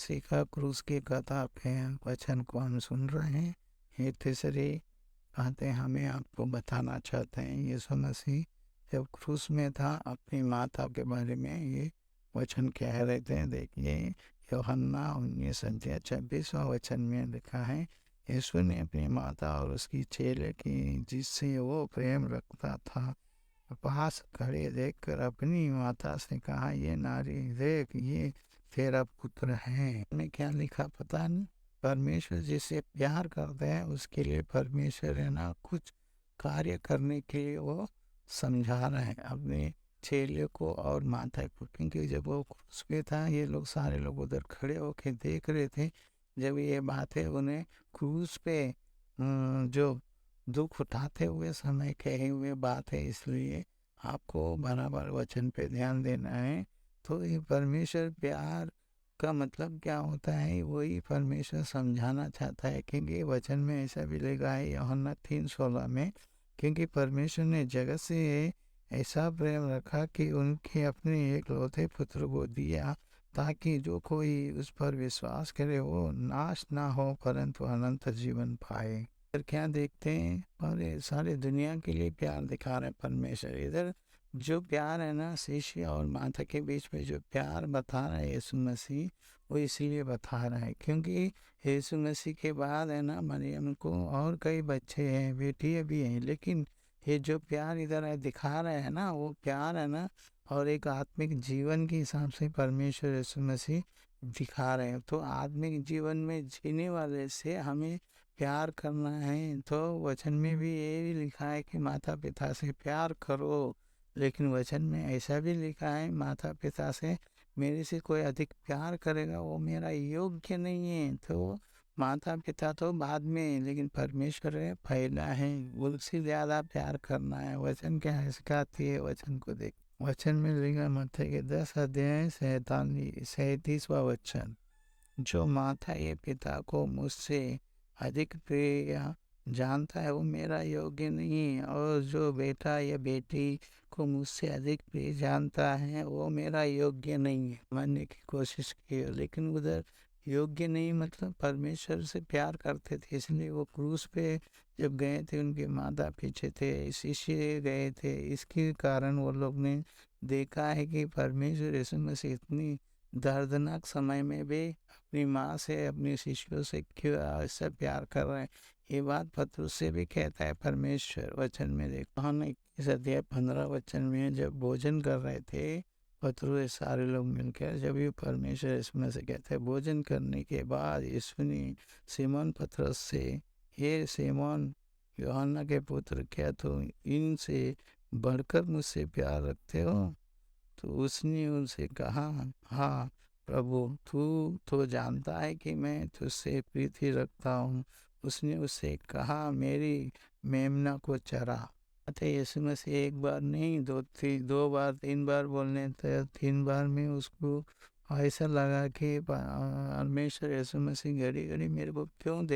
मसीह का क्रूस की कथा के वचन को हम सुन रहे हैं। ये तीसरी बातें हमें आपको बताना चाहते हैं। यीशु मसीह जब क्रूस में था अपनी माता के बारे में ये वचन कह रहे थे। देखिए यूहन्ना 19:26वां वचन में लिखा है, यीशु ने अपनी माता और उसकी चेले की जिससे वो प्रेम रखता था पास खड़े देखकर अपनी माता से कहा, ये नारी देख, ये तेरा पुत्र है। ने क्या लिखा पता नहीं। परमेश्वर जिससे प्यार करते हैं उसके लिए परमेश्वर है ना कुछ कार्य करने के लिए वो समझा रहे हैं अपने चेले को और माता को, क्योंकि जब वो क्रूस पे था ये लोग सारे लोग उधर खड़े होके देख रहे थे। जब ये बातें उन्हें क्रूस पे जो दुख उठाते हुए समय कहे हुए बात है, इसलिए आपको बराबर वचन पे ध्यान देना है। तो ये परमेश्वर प्यार का मतलब क्या होता है वही परमेश्वर समझाना चाहता है, क्योंकि वचन में ऐसा भी लिखा है यूहन्ना 3:16 में, क्योंकि परमेश्वर ने जगत से ऐसा प्रेम रखा कि उनके अपने एकलौते पुत्र को दिया ताकि जो कोई उस पर विश्वास करे वो नाश ना हो परंतु अनंत जीवन पाए। इधर क्या देखते हैं, और ये सारे दुनिया के लिए प्यार दिखा रहे हैं परमेश्वर। इधर जो प्यार है ना शिष्य और माता के बीच में जो प्यार बता रहा है यीशु मसीह, वो इसीलिए बता रहा है क्योंकि यीशु मसीह के बाद है ना मरियम को और कई बच्चे हैं, बेटियाँ भी हैं, लेकिन ये जो प्यार इधर है दिखा रहे हैं ना वो प्यार है ना और एक आत्मिक जीवन के हिसाब से परमेश्वर यीशु मसीह दिखा रहे हैं। तो आत्मिक जीवन में जीने वाले से हमें प्यार करना है। तो वचन में भी ये भी लिखा है कि माता पिता से प्यार करो, लेकिन वचन में ऐसा भी लिखा है माता पिता से मेरे से कोई अधिक प्यार करेगा वो मेरा योग्य नहीं है। तो माता पिता तो बाद में, लेकिन परमेश्वर है पहला है, उससे ज़्यादा प्यार करना है। वचन क्या है सिखाती है, वचन को देख। वचन में लिखा मत्ती के 10:37वां वचन, जो माता ये पिता को मुझसे अधिक प्रिय जानता है वो मेरा योग्य नहीं है, और जो बेटा या बेटी को मुझसे अधिक प्रिय जानता है वो मेरा योग्य नहीं है। मानने की कोशिश की, लेकिन उधर योग्य नहीं मतलब परमेश्वर से प्यार करते थे, इसलिए वो क्रूस पे जब गए थे उनके माता पीछे थे, शिष्य गए थे, इसके कारण वो लोग ने देखा है कि परमेश्वर यीशु मसीह इतनी दर्दनाक समय में भी अपनी माँ से अपने शिष्यों से क्यों ऐसा प्यार कर रहे हैं। ये बात पत्रुस से भी कहता है परमेश्वर। वचन में देखो हम 21:15 वचन में जब भोजन कर रहे थे पत्रुस सारे लोग मिलकर, जब ये परमेश्वर इसमें से कहते हैं भोजन करने के बाद यीशु ने सिमोन पतरस से, ये सिमोन यूहन्ना के पुत्र, क्या तो इनसे बढ़कर मुझसे प्यार रखते हो? तो उसने उनसे कहा, हाँ प्रभु, तू तो जानता है कि मैं तुझसे प्रीति रखता हूँ। उसने उससे कहा, मेरी मेमना को चरा। अतः यीशु मसीह एक बार नहीं दो बार 3 बार बोलने थे, 3 बार में उसको ऐसा लगा कि परमेश्वर यीशु मसीह घड़ी घड़ी मेरे को क्यों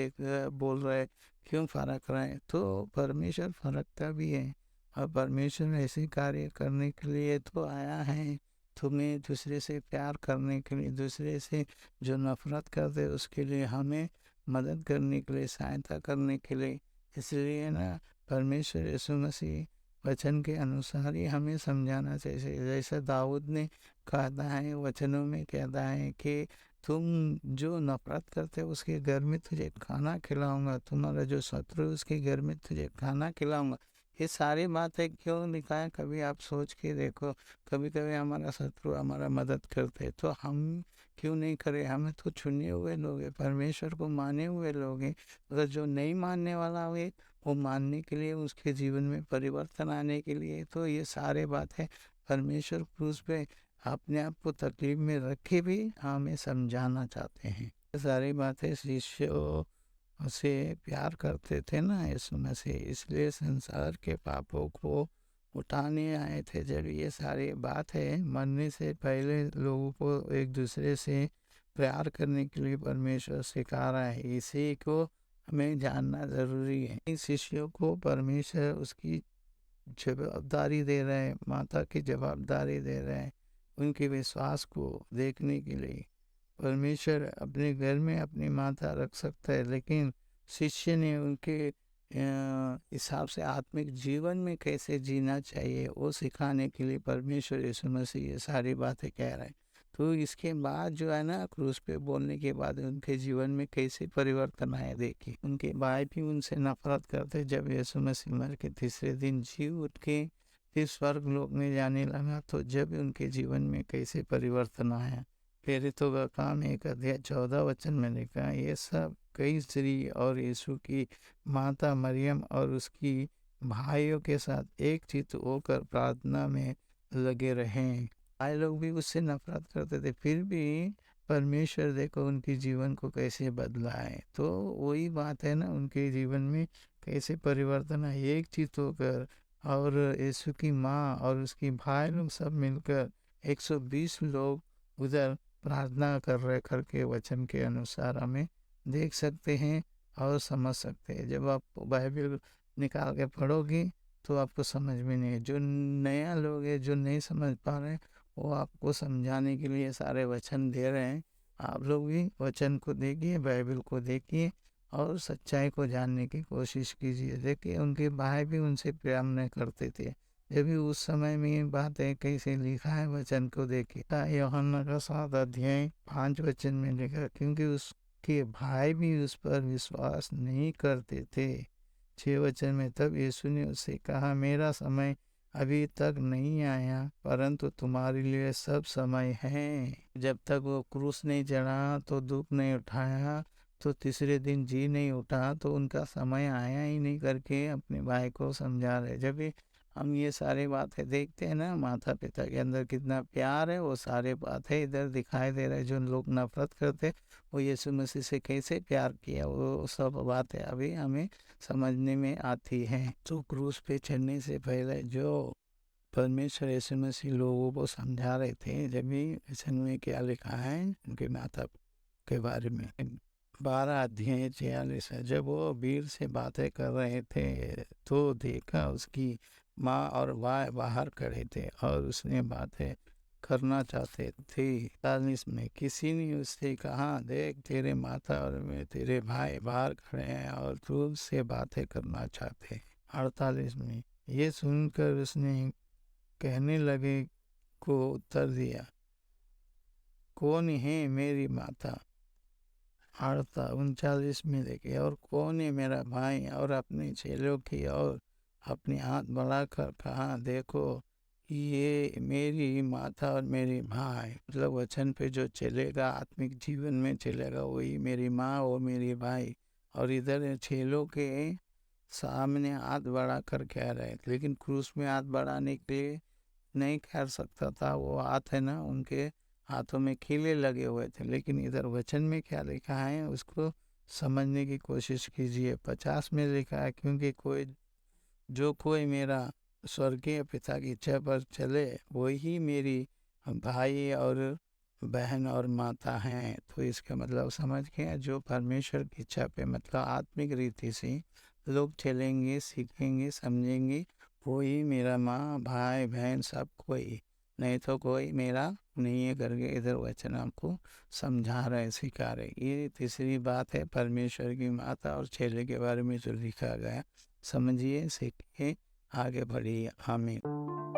बोल रहा है, क्यों फरक रहा है। तो परमेश्वर फरकता भी है, और परमेश्वर ऐसे कार्य करने के लिए तो आया है, तुम्हें दूसरे से प्यार करने के लिए, दूसरे से जो नफरत करते उसके लिए, हमें मदद करने के लिए, सहायता करने के लिए। इसलिए ना परमेश्वर यीशु मसीह वचन के अनुसार ही हमें समझाना चाहिए। जैसे दाऊद ने कहता है वचनों में, कहता है कि तुम जो नफरत करते हो उसके घर में तुझे खाना खिलाऊंगा, तुम्हारा जो शत्रु है उसके घर में तुझे खाना खिलाऊंगा। ये सारी बातें क्यों लिखा है, कभी आप सोच के देखो। कभी कभी हमारा शत्रु हमारा मदद करते तो हम क्यों नहीं करें, हमें तो चुने हुए लोग हैं, परमेश्वर को माने हुए लोग हैं। अगर जो नहीं मानने वाला हुए वो मानने के लिए, उसके जीवन में परिवर्तन आने के लिए, तो ये सारे बात है परमेश्वर क्रूस पे अपने आप को तकलीफ में रख के भी हमें समझाना चाहते हैं। ये सारी बातें शिष्यों से प्यार करते थे ना यीशु मसीह, इसलिए संसार के पापों को उठाने आए थे। जब ये सारी बात है, मरने से पहले लोगों को एक दूसरे से प्यार करने के लिए परमेश्वर सिखा रहा है, इसी को हमें जानना ज़रूरी है। इन शिष्यों को परमेश्वर उसकी जवाबदारी दे रहे हैं, माता की जवाबदारी दे रहे हैं उनके विश्वास को देखने के लिए। परमेश्वर अपने घर में अपनी माता रख सकता है, लेकिन शिष्य ने उनके हिसाब से आत्मिक जीवन में कैसे जीना चाहिए वो सिखाने के लिए परमेश्वर यीशु मसीह ये सारी बातें कह रहे हैं। तो इसके बाद जो है ना, क्रूस पे बोलने के बाद उनके जीवन में कैसे परिवर्तन आया देखिए। उनके भाई भी उनसे नफरत करते, जब यीशु मसीह मर के तीसरे दिन जी उठ के फिर स्वर्ग लोक में जाने लगा, तो जब उनके जीवन में कैसे परिवर्तन आया। प्रेरितों का काम 1 अध्याय 14 वचन में लिखा है, ये सब कई स्त्री और यीशु की माता मरियम और उसकी भाइयों के साथ एक चित्त होकर प्रार्थना में लगे रहे। भाई लोग भी उससे नफरत करते थे, फिर भी परमेश्वर देखो उनके जीवन को कैसे बदला है। तो वही बात है ना, उनके जीवन में कैसे परिवर्तन है, एक चित्त होकर। और यीशु की माँ और उसकी भाई लोग सब मिलकर 120 लोग उधर प्रार्थना कर रहे करके वचन के अनुसार हमें देख सकते हैं और समझ सकते हैं। जब आप बाइबल निकाल के पढ़ोगे तो आपको समझ में नहीं, जो नया लोग है जो नहीं समझ पा रहे वो आपको समझाने के लिए सारे वचन दे रहे हैं। आप लोग भी वचन को देखिए, बाइबल को देखिए और सच्चाई को जानने की कोशिश कीजिए। देखिए उनके भाई भी उनसे प्रेम नहीं करते थे, जब भी उस समय में बात है कैसे लिखा है वचन को देखिए। यूहन्ना का 7 अध्याय 5 वचन में लिखा, क्योंकि उसके भाई भी उस पर विश्वास नहीं करते थे। 6 वचन में, तब यीशु ने उससे कहा, मेरा समय अभी तक नहीं आया, परंतु तुम्हारे लिए सब समय है। जब तक वो क्रूस नहीं चढ़ा, तो दुख नहीं उठाया, तो तीसरे दिन जी नहीं उठा, तो उनका समय आया ही नहीं करके अपने भाई को समझा रहे। जब भी हम ये सारी बातें देखते हैं ना, माता पिता के अंदर कितना प्यार है, वो सारे बातें इधर दिखाई दे रहे। जो लोग नफरत करते वो यीशु मसीह से कैसे प्यार किया, वो सब बातें अभी हमें समझने में आती हैं। तो क्रूस पे चढ़ने से पहले जो परमेश्वर यीशु मसीह लोगों को समझा रहे थे, जब भी वचन में क्या लिखा है उनके माता के बारे में। 12 अध्याय 46 है, जब वो भीड़ से बातें कर रहे थे तो देखा उसकी माँ और भाई बाहर खड़े थे और उसने बातें करना चाहते थे। 47 में, किसी ने उससे कहा, देख तेरे माता और तेरे भाई बाहर खड़े हैं और तुझसे बातें करना चाहते हैं। 48 में, ये सुनकर उसने कहने लगे को उत्तर दिया, कौन है मेरी माता। 39 में देखे, और कौन है मेरा भाई, और अपने चेलों की और अपने हाथ बढ़ाकर कहा, देखो ये मेरी माता और मेरी भाई। मतलब वचन पे जो चलेगा, आत्मिक जीवन में चलेगा, वही मेरी माँ और मेरी भाई। और इधर चेलों के सामने हाथ बढ़ा कर कह रहे, लेकिन क्रूस में हाथ बढ़ाने के लिए नहीं कर सकता था। वो हाथ है ना, उनके हाथों में खीले लगे हुए थे। लेकिन इधर वचन में क्या लिखा है उसको समझने की कोशिश कीजिए। 50 में लिखा है, क्योंकि कोई मेरा स्वर्गीय पिता की इच्छा पर चले वही मेरी भाई और बहन और माता हैं। तो इसका मतलब समझ गया, जो परमेश्वर की इच्छा पे मतलब आत्मिक रीति से लोग चलेंगे, सीखेंगे, समझेंगे, वही मेरा माँ भाई बहन सब कोई, नहीं तो कोई मेरा नहीं है करके इधर वचन आपको समझा रहे, सिखा रहे। ये तीसरी बात है परमेश्वर की माता और चेले के बारे में जो लिखा गया। समझिए, सीखिए, आगे बढ़िए। आमीन।